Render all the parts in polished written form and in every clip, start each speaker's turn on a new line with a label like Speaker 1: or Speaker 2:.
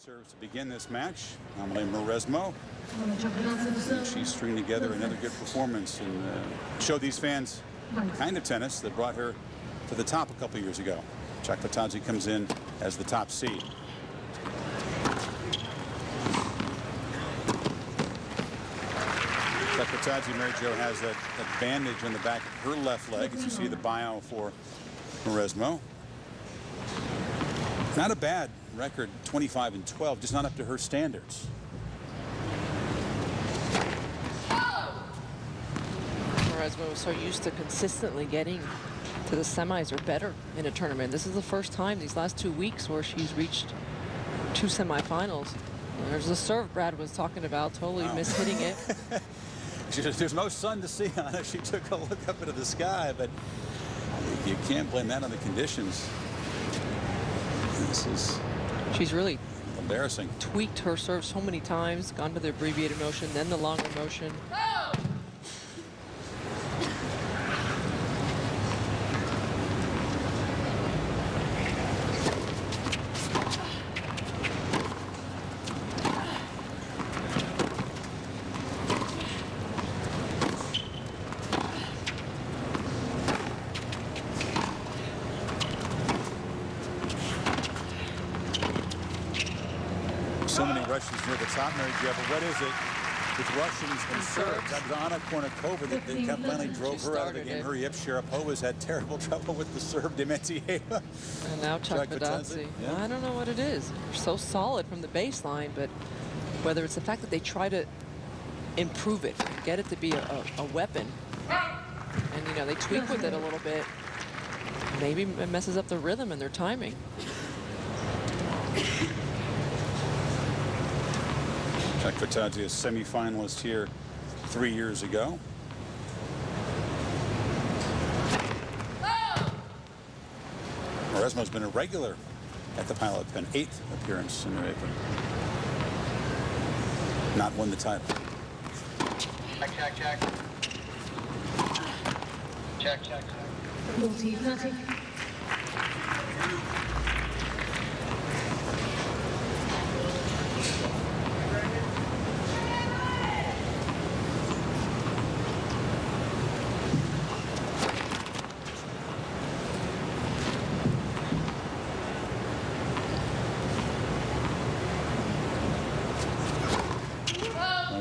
Speaker 1: serves to begin this match. Amélie Mauresmo. She stringed together another good performance and showed these fans the kind of tennis that brought her to the top a couple years ago. Chakvetadze comes in as the top seed. Chakvetadze, Mary Jo, has that bandage on the back of her left leg, as you see the bio for Mauresmo. Not a bad record, 25-12, just not up to her standards.
Speaker 2: Mauresmo was so used to consistently getting to the semis or better in a tournament. This is the first time these last 2 weeks where she's reached 2 semifinals. There's the serve Brad was talking about, totally mishitting it.
Speaker 1: There's no sun to see on it. She took a look up into the sky, but you can't blame that on the conditions. This is
Speaker 2: she's really
Speaker 1: embarrassing.
Speaker 2: Tweaked her serve so many times, gone to the abbreviated motion, then the longer motion.
Speaker 1: So many Russians near the top, Mary Jo, but what is it with Russians and serves? That was Anna Kournikova that finally drove her out of the game. Her Yip Sharapova's had terrible trouble with the serve. Dementieva.
Speaker 2: And now Chakvetadze. Yeah. I don't know what it is. They're so solid from the baseline, but whether it's the fact that they try to improve it, get it to be a weapon, and, you know, they tweak with it a little bit, maybe it messes up the rhythm and their timing.
Speaker 1: Chakvetadze, a semi-finalist here 3 years ago. Mauresmo's been a regular at the Pilot Pen, 8th appearance in New Apron. Not won the title.
Speaker 3: Check. Check.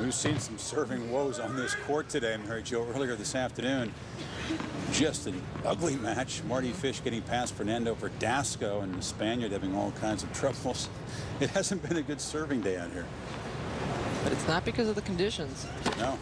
Speaker 1: We've seen some serving woes on this court today, Mary Jo, earlier this afternoon. Just an ugly match. Marty Fish getting past Fernando Verdasco, and the Spaniard having all kinds of troubles. It hasn't been a good serving day out here.
Speaker 2: But it's not because of the conditions.
Speaker 1: No.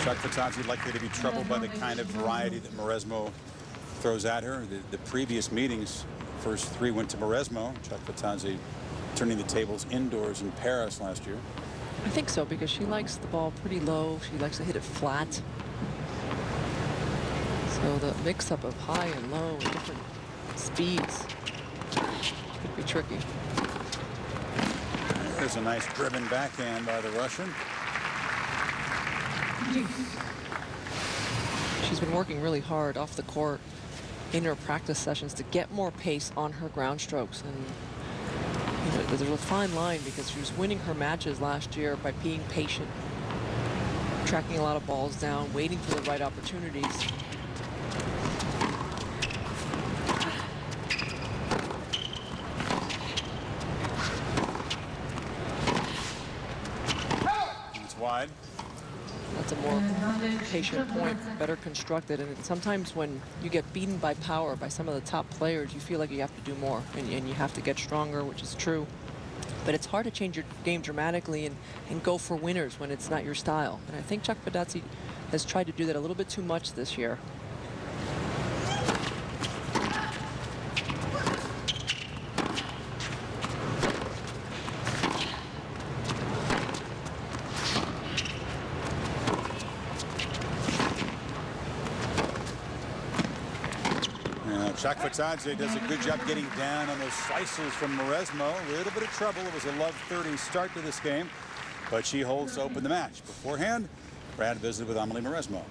Speaker 1: Chakvetadze likely to be troubled by the kind of variety that Mauresmo throws at her. The previous meetings, first 3 went to Mauresmo. Chakvetadze turning the tables indoors in Paris last year.
Speaker 2: I think so, because she likes the ball pretty low. She likes to hit it flat. So the mix-up of high and low and different speeds could be tricky.
Speaker 1: There's a nice driven backhand by the Russian.
Speaker 2: She's been working really hard off the court in her practice sessions to get more pace on her ground strokes. And, you know, there's a fine line, because she was winning her matches last year by being patient, tracking a lot of balls down, waiting for the right opportunities.
Speaker 1: It's wide.
Speaker 2: That's a more patient point, better constructed. And sometimes when you get beaten by power by some of the top players, you feel like you have to do more, and you have to get stronger, which is true. But it's hard to change your game dramatically and go for winners when it's not your style. And I think Chakvetadze has tried to do that a little bit too much this year.
Speaker 1: Chakvetadze does a good job getting down on those slices from Mauresmo. A little bit of trouble. It was a love 30 start to this game, but she holds open the match. Beforehand, Brad visited with Amélie Mauresmo.